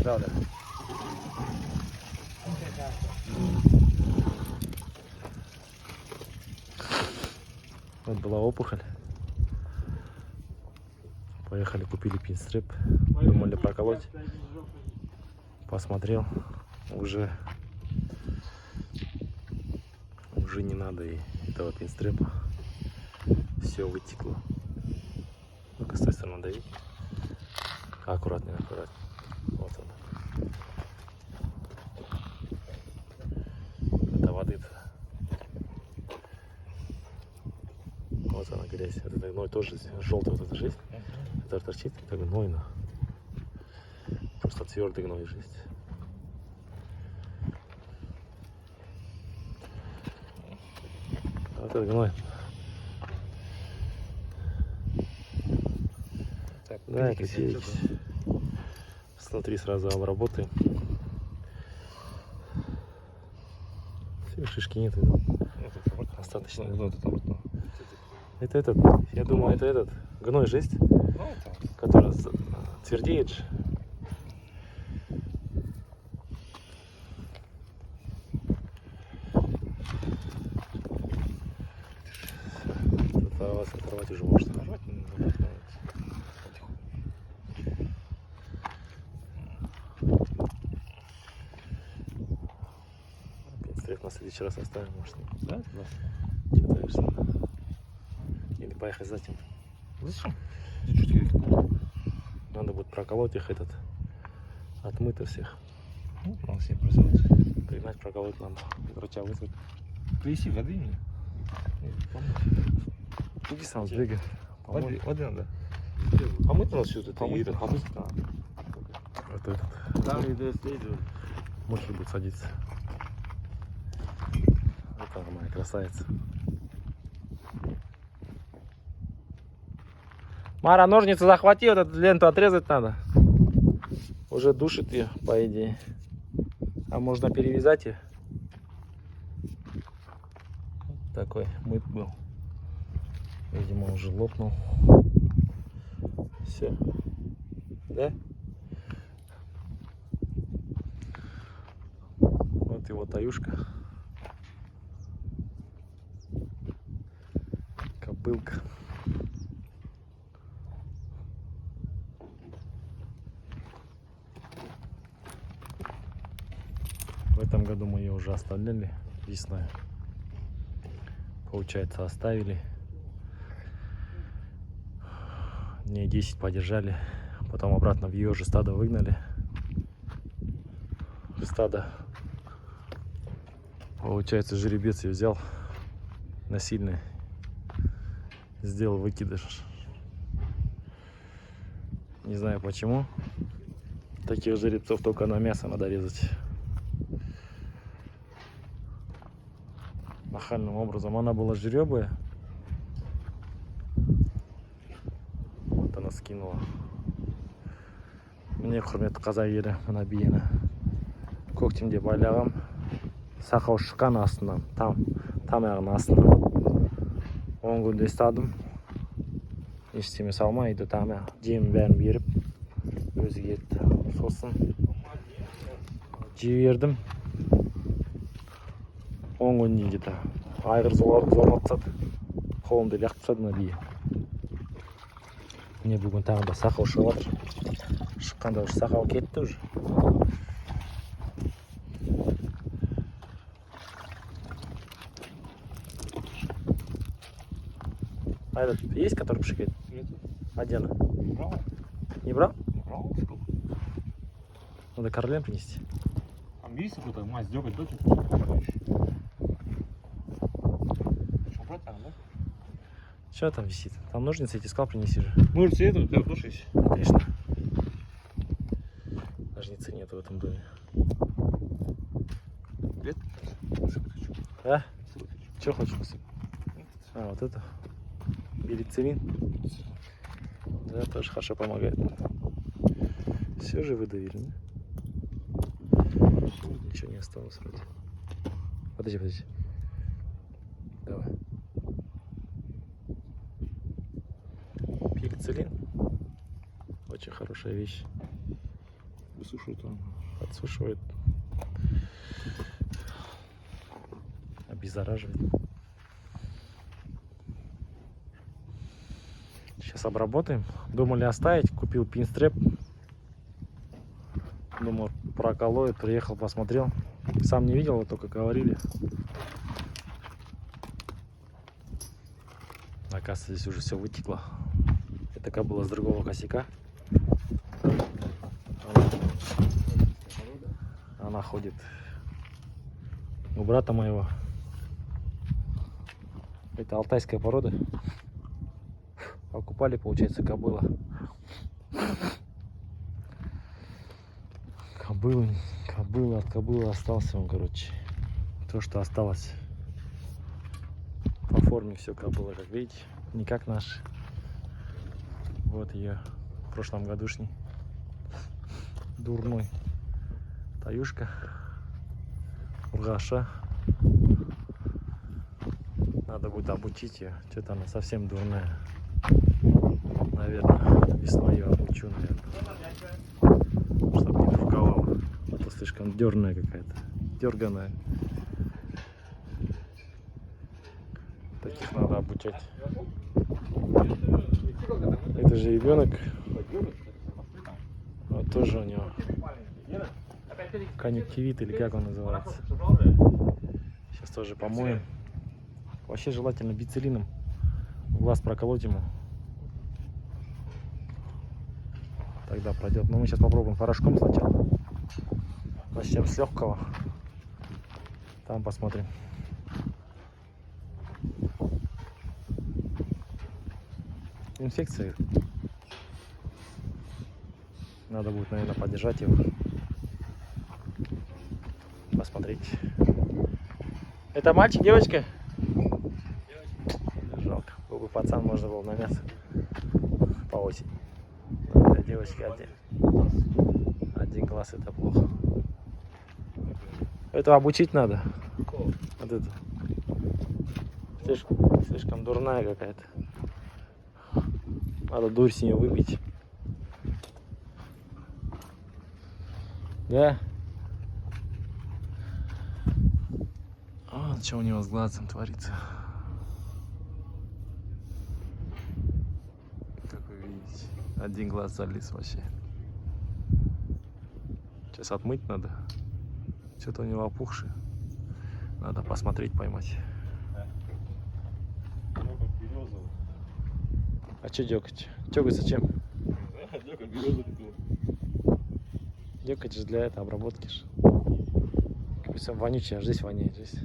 Да, да. Вот была опухоль. Поехали, купили пинстрип. Думали проколоть. Посмотрел. Уже не надо и этого пинстрипа. Все вытекло. Ну-ка, с той стороны дави. Аккуратнее, аккуратнее. Вот он. Это воды-то. Вот она грязь. Вот это гной тоже желтый, вот эта жесть. Это торчит, это гнойно. Просто твердый гной жесть. Вот это гной. Так, да, это сеять. Снутри сразу обработаем. Все, шишки нет. Остаточно. Это этот, я думаю, это этот гной жесть, который твердеет же. Оторвать уже можно. Пинстрip на следующий раз оставим, может. Да? Да. Читаешься. Или поехать за этим. Зачем? Надо будет проколоть их этот. Отмыто всех. Ну, надо себе присылать. Пригнать, проколоть надо. Врача вызвать. Принеси воды мне. Иди сам сбегай. Воды надо. Помыть надо все это. Помыть, помыть. Вот этот. Там и следует. Может будет садиться. Вот она, моя красавица. Мара, ножницы захвати, вот эту ленту отрезать надо. Уже душит ее, по идее. А можно перевязать ее. Вот такой мыт был. Видимо, уже лопнул. Все. Да? Вот его таюшка. Кобылка. В этом году мы ее уже оставляли весной. Получается, оставили. Дней 10 подержали. Потом обратно в ее же стадо выгнали. Стадо. Получается, жеребец ее взял насильно. Сделал выкидыш. Не знаю почему. Таких жеребцов только на мясо надо резать. Нахальным образом. Она была жеребая. Вот она скинула. Мне құрметті қазақ елі, мына биені көктемде байлағам. Сақау шыққан астынан, тамағының астынан. 10 күнде ұстадым. Ештеме салмайды, тамақ. Жемін бәрін беріп, өзі кетті. Сосын жібердім. 10 күнде где-то айғыр зорлап тастады. Қолымды лақтырып тастады мына бие. Міне бүгін тағы да сақау шығып жатыр. Шыққанда уже сақау кетті уже. А этот есть, который пшикает? Нет. А где она? Брал. Не брал? Брал. Надо карлен принести. Там есть какой-то мазь дёготь, да? Что там висит? Там ножницы эти искал, принеси же. Ножницы эту, для души есть. Отлично. Ножницы нету в этом доме. Нет? А? Что хочешь посыпать? А, вот это. Перицелин. Да, тоже хорошо помогает. Все же выдавили, да? Ничего не осталось вроде. Подожди, подожди. Давай. Перицелин. Очень хорошая вещь. Высушивает он. Подсушивает. Обеззараживает. Сейчас обработаем. Думали оставить. Купил пинстрэп. Думал, проколоет. Приехал, посмотрел. Сам не видел, вот только говорили. Оказывается, здесь уже все вытекло. Это кобыла с другого косяка. Она ходит у брата моего. Это алтайская порода. Покупали, получается, кобыла. Кобыла от кобылы остался он, короче. То, что осталось. По форме все кобыла, как видите. Не как наши. Вот ее в прошлом годушний. Дурной. Таюшка. Ургаша. Надо будет обучить ее. Что-то она совсем дурная. Наверное, весной ее обучу, наверное. Чтобы не фуговала. А то слишком дерная какая-то. Дерганая. Таких надо обучать. Это же ребенок. Вот тоже у него конъюнктивит, или как он называется. Сейчас тоже помоем. Вообще желательно бицелином глаз проколоть ему. Тогда пройдет. Но мы сейчас попробуем порошком сначала. Начнем с легкого. Там посмотрим. Инфекция. Надо будет, наверное, подержать его. Посмотреть. Это мальчик, девочка? Жалко. Был бы пацан, можно было на мясо. По осени. Для девочки один глаз, это плохо. Это обучить надо. Вот это. Слишком дурная какая-то. Надо дурь с нее выбить. Да? Вот что у него с глазом творится. Как вы видите, один глаз залез вообще. Сейчас отмыть надо. Что-то у него опухшее. Надо посмотреть, поймать. А что дёкать? Дёкать зачем? Дёкать же для этого обработки же. Пусть он вонючий, а здесь воняет. Здесь.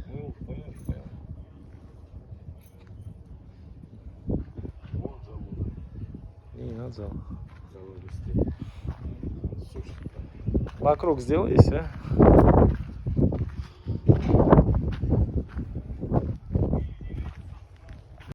Не надо зал. Вокруг сделай и все.